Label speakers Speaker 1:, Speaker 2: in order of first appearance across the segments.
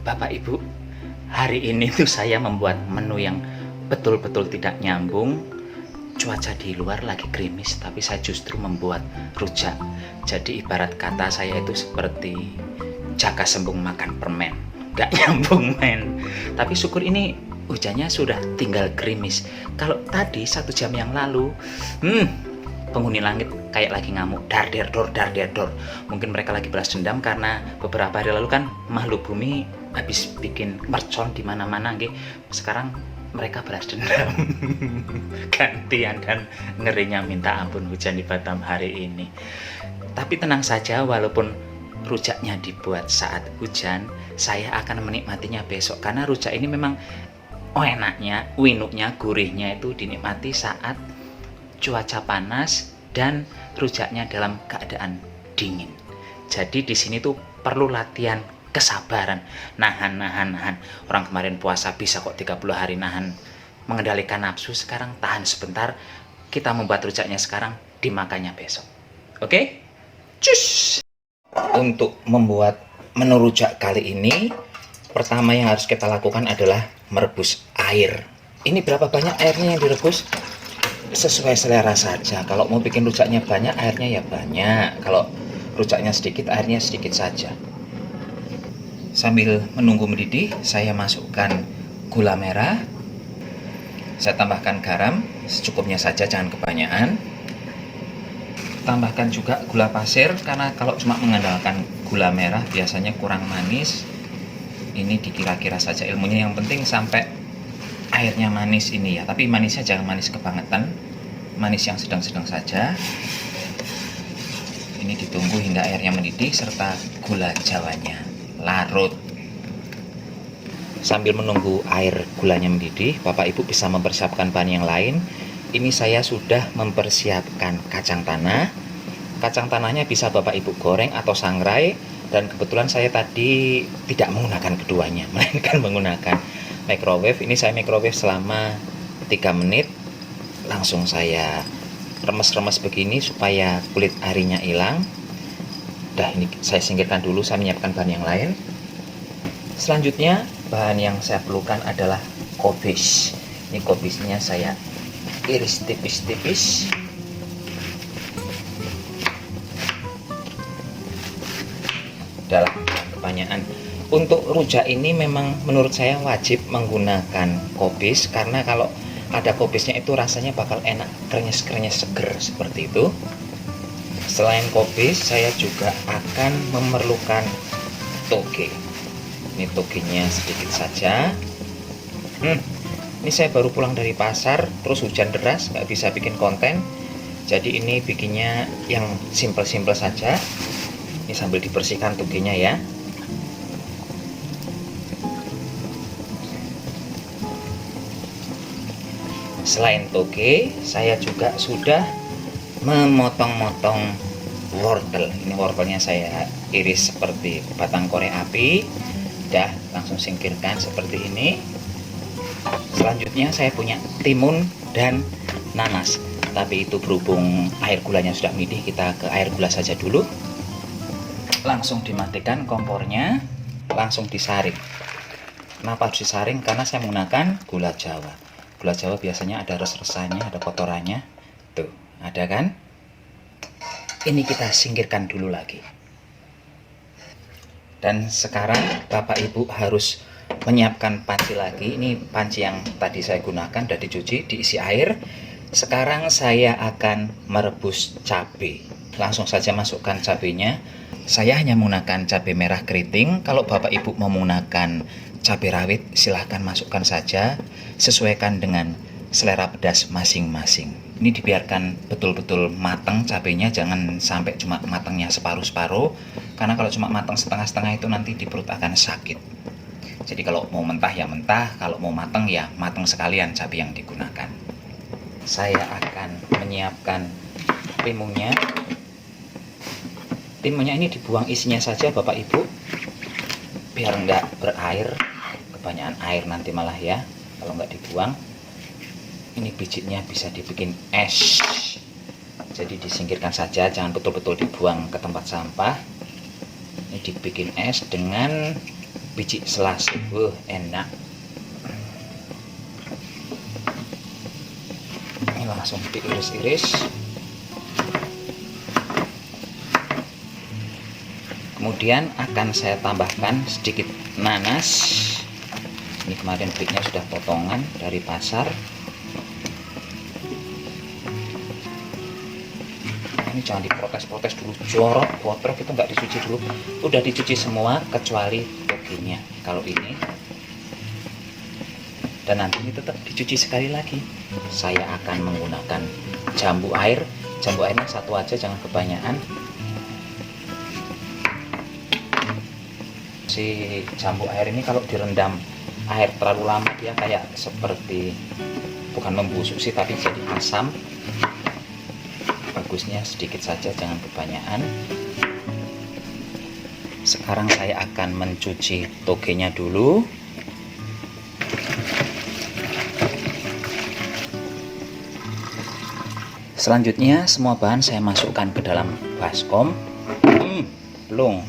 Speaker 1: Bapak Ibu, hari ini tuh saya membuat menu yang betul-betul tidak nyambung. Cuaca di luar lagi gerimis, tapi saya justru membuat rujak. Jadi ibarat kata saya itu seperti Jaka Sembung makan permen. Gak nyambung men. Tapi syukur ini hujannya sudah tinggal gerimis. Kalau tadi 1 jam yang lalu, penghuni langit kayak lagi ngamuk, dar der dor. Mungkin mereka lagi balas dendam karena beberapa hari lalu kan makhluk bumi habis bikin mercon di mana-mana nggih. Sekarang mereka balas dendam. Gantian dan ngerinya minta ampun hujan di Batam hari ini. Tapi tenang saja, walaupun rujaknya dibuat saat hujan, saya akan menikmatinya besok karena rujak ini memang enaknya, winuknya, gurihnya itu dinikmati saat cuaca panas dan rujaknya dalam keadaan dingin. Jadi di sini tuh perlu latihan kesabaran, nahan. Orang kemarin puasa bisa kok 30 hari nahan, mengendalikan nafsu, sekarang tahan sebentar. Kita membuat rujaknya sekarang, dimakannya besok. Oke? Cus! Untuk membuat menu rujak kali ini, pertama yang harus kita lakukan adalah merebus air. Ini berapa banyak airnya yang direbus? Sesuai selera saja. Kalau mau bikin rujaknya banyak, airnya ya banyak. Kalau rujaknya sedikit, airnya sedikit saja. Sambil menunggu mendidih, saya masukkan gula merah. Saya tambahkan garam secukupnya saja, jangan kebanyakan. Tambahkan juga gula pasir, karena kalau cuma mengandalkan gula merah biasanya kurang manis. Ini dikira-kira saja ilmunya, yang penting sampai airnya manis ini ya. Tapi manisnya jangan manis kebangetan, manis yang sedang-sedang saja. Ini ditunggu hingga airnya mendidih serta gula jawanya larut. Sambil menunggu air gulanya mendidih, Bapak Ibu bisa mempersiapkan bahan yang lain. Ini saya sudah mempersiapkan kacang tanah. Kacang tanahnya bisa Bapak Ibu goreng atau sangrai, dan kebetulan saya tadi tidak menggunakan keduanya, melainkan menggunakan microwave. Ini saya microwave selama 3 menit. Langsung saya remes-remes begini supaya kulit arinya hilang. Dah, ini saya singkirkan dulu, saya menyiapkan bahan yang lain. Selanjutnya bahan yang saya perlukan adalah kobis. Ini kobisnya saya iris tipis-tipis. Udahlah, pertanyaan. Untuk rujak ini memang menurut saya wajib menggunakan kobis, karena kalau ada kobisnya itu rasanya bakal enak, krenyes-krenyes seger seperti itu. Selain kobis, saya juga akan memerlukan toge. Ini togenya sedikit saja. Ini saya baru pulang dari pasar, terus hujan deras, nggak bisa bikin konten. Jadi ini bikinnya yang simple-simple saja. Ini sambil dibersihkan togenya ya. Selain toge, saya juga sudah memotong-motong wortel. Ini wortelnya saya iris seperti batang korek api. Dah, langsung singkirkan seperti ini. Selanjutnya saya punya timun dan nanas. Tapi itu berhubung air gulanya sudah mendidih, kita ke air gula saja dulu. Langsung dimatikan kompornya, langsung disaring. Kenapa harus disaring? Karena saya menggunakan gula Jawa. Gula Jawa biasanya ada res-resannya, ada kotorannya. Tuh, ada kan? Ini kita singkirkan dulu lagi. Dan sekarang Bapak Ibu harus menyiapkan panci lagi. Ini panci yang tadi saya gunakan, sudah dicuci, diisi air. Sekarang saya akan merebus cabai. Langsung saja masukkan cabainya. Saya hanya menggunakan cabai merah keriting. Kalau Bapak Ibu mau menggunakan cabai rawit, silahkan masukkan saja. Sesuaikan dengan selera pedas masing-masing. Ini dibiarkan betul-betul matang cabenya, jangan sampai cuma matangnya separuh-separuh, karena kalau cuma matang setengah-setengah itu nanti di perut akan sakit. Jadi kalau mau mentah ya mentah, kalau mau matang ya matang sekalian cabai yang digunakan. Saya akan menyiapkan timunnya. Timunnya ini dibuang isinya saja Bapak Ibu, biar nggak berair, kebanyakan air nanti malah ya kalau nggak dibuang. Ini bijinya bisa dibikin es, jadi disingkirkan saja, jangan betul-betul dibuang ke tempat sampah. Ini dibikin es dengan biji selasih. Enak. Ini langsung diiris-iris. Kemudian akan saya tambahkan sedikit nanas. Ini kemarin belinya sudah potongan dari pasar. Ini jangan diprotes-protes dulu, jorok, kotor, itu nggak dicuci dulu. Udah dicuci semua kecuali toginya. Kalau ini, dan nanti ini tetap dicuci sekali lagi. Saya akan menggunakan jambu air. Jambu airnya satu aja, jangan kebanyakan. Si jambu air ini kalau direndam air terlalu lama dia kayak seperti, bukan membusuk sih, tapi jadi asam. Bagusnya sedikit saja, jangan kebanyakan. Sekarang saya akan mencuci togenya dulu. Selanjutnya semua bahan saya masukkan ke dalam baskom. Belum.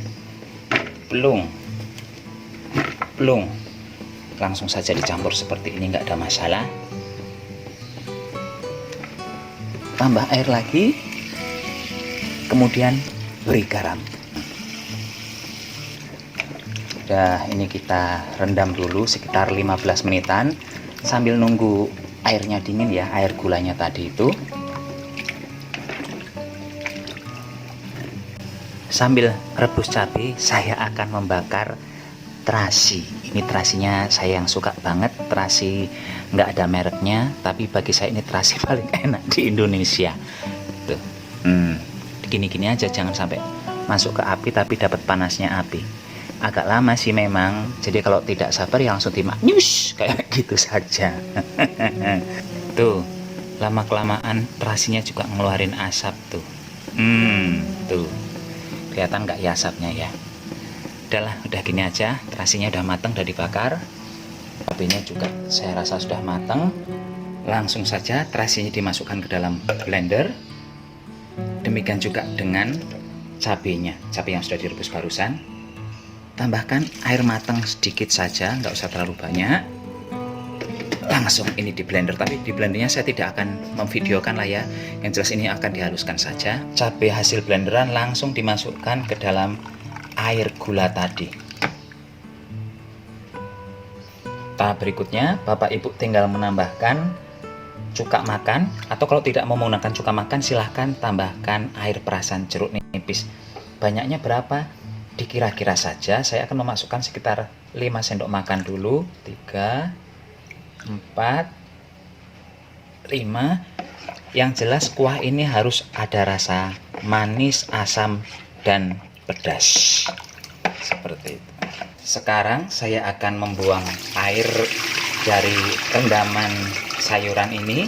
Speaker 1: Langsung saja dicampur seperti ini, nggak ada masalah. Tambah air lagi, kemudian beri garam. Udah, ini kita rendam dulu sekitar 15 menitan sambil nunggu airnya dingin ya, air gulanya tadi itu. Sambil rebus cabai, saya akan membakar terasi. Ini terasinya saya yang suka banget, terasi nggak ada mereknya, tapi bagi saya ini terasi paling enak di Indonesia. Tuh, gini-gini aja, jangan sampai masuk ke api tapi dapat panasnya api. Agak lama sih memang, jadi kalau tidak sabar ya langsung dimanyus kayak gitu saja. Tuh, lama kelamaan terasinya juga ngeluarin asap tuh. Tuh, kelihatan nggak ya asapnya ya? Udahlah, udah gini aja, terasinya udah matang, udah dibakar. Cabenya juga saya rasa sudah matang. Langsung saja terasinya dimasukkan ke dalam blender. Demikian juga dengan cabenya, cabai yang sudah direbus barusan. Tambahkan air matang sedikit saja, nggak usah terlalu banyak. Langsung ini di blender, tapi di blendernya saya tidak akan memvideokan lah ya. Yang jelas ini akan dihaluskan saja. Cabai hasil blenderan langsung dimasukkan ke dalam air gula tadi. Tahap berikutnya, Bapak Ibu tinggal menambahkan cuka makan, atau kalau tidak mau menggunakan cuka makan silahkan tambahkan air perasan jeruk nipis. Banyaknya berapa? Dikira-kira saja. Saya akan memasukkan sekitar 5 sendok makan dulu. 3, 4, 5. Yang jelas kuah ini harus ada rasa manis, asam, dan pedas seperti itu. Sekarang saya akan membuang air dari rendaman sayuran ini.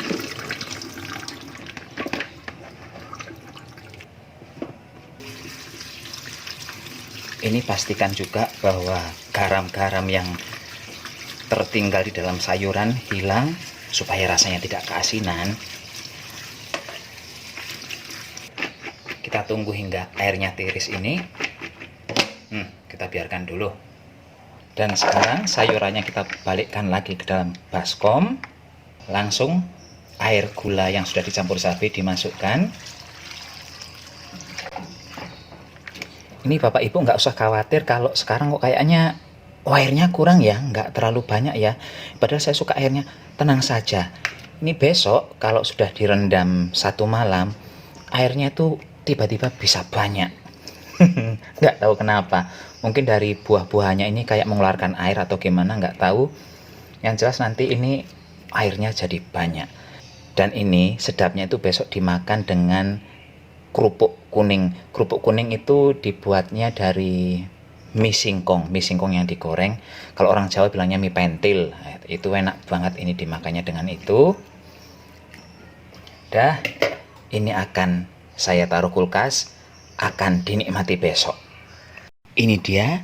Speaker 1: Ini pastikan juga bahwa garam-garam yang tertinggal di dalam sayuran hilang supaya rasanya tidak keasinan. Kita tunggu hingga airnya tiris ini. Kita biarkan dulu. Dan sekarang sayurannya kita balikkan lagi ke dalam baskom. Langsung air gula yang sudah dicampur cabai dimasukkan. Ini Bapak Ibu nggak usah khawatir kalau sekarang kok kayaknya airnya kurang ya, nggak terlalu banyak ya. Padahal saya suka airnya. Tenang saja. Ini besok kalau sudah direndam 1 malam, airnya tuh tiba-tiba bisa banyak. Nggak tahu kenapa, mungkin dari buah-buahnya ini kayak mengeluarkan air atau gimana, nggak tahu. Yang jelas nanti ini airnya jadi banyak. Dan ini sedapnya itu besok dimakan dengan kerupuk kuning. Kerupuk kuning itu dibuatnya dari mie singkong yang digoreng. Kalau orang Jawa bilangnya mie pentil. Itu enak banget ini dimakannya dengan itu. Dah, ini akan saya taruh kulkas, akan dinikmati besok. Ini dia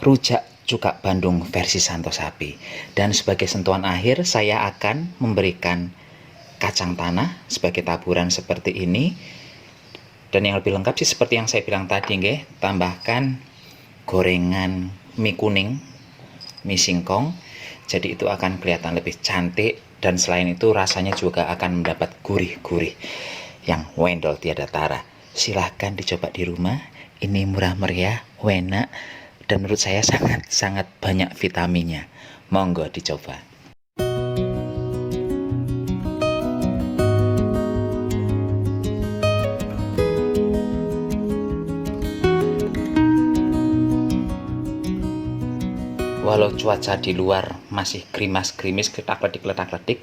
Speaker 1: rujak cuka Bandung versi Santo Sapi. Dan sebagai sentuhan akhir saya akan memberikan kacang tanah sebagai taburan seperti ini. Dan yang lebih lengkap sih seperti yang saya bilang tadi nggih, tambahkan gorengan mie kuning mie singkong. Jadi itu akan kelihatan lebih cantik, dan selain itu rasanya juga akan mendapat gurih-gurih yang wendol tiada tara. Silahkan dicoba di rumah. Ini murah meriah, enak, dan menurut saya sangat banyak vitaminnya. Monggo dicoba. Walau cuaca di luar masih gerimis-gerimis, letak-letik,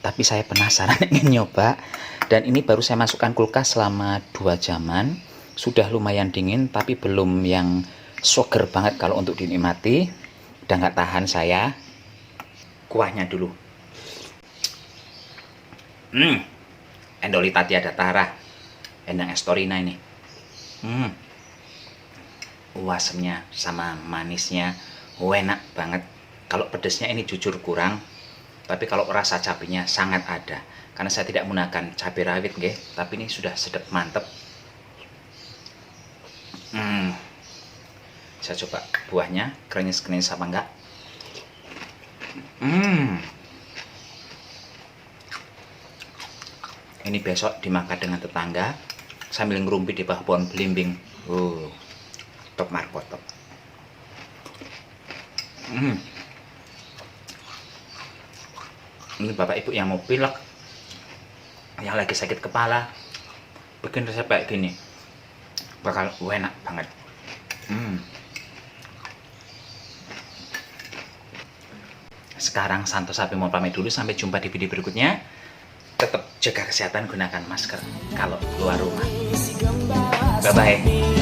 Speaker 1: tapi saya penasaran ingin nyoba. Dan ini baru saya masukkan kulkas selama 2 jaman. Sudah lumayan dingin, tapi belum yang seger banget kalau untuk dinikmati. Udah nggak tahan saya. Kuahnya dulu. Endolita tiada tara. Endang Estorina ini. Asamnya sama manisnya enak banget. Kalau pedesnya ini jujur kurang, tapi kalau rasa cabenya sangat ada. Karena saya tidak menggunakan cabai rawit, tapi ini sudah sedap mantep. Saya coba buahnya, krenyes-krenyes apa enggak. Ini besok dimakan dengan tetangga sambil ngerumpi di bawah pohon belimbing. Top markot top. Ini bapak ibu yang mau pilek, yang lagi sakit kepala, bikin resep kayak gini bakal enak banget. Sekarang Santo Sapi mau pamit dulu, sampai jumpa di video berikutnya. Tetap jaga kesehatan, gunakan masker kalau keluar rumah. Bye bye.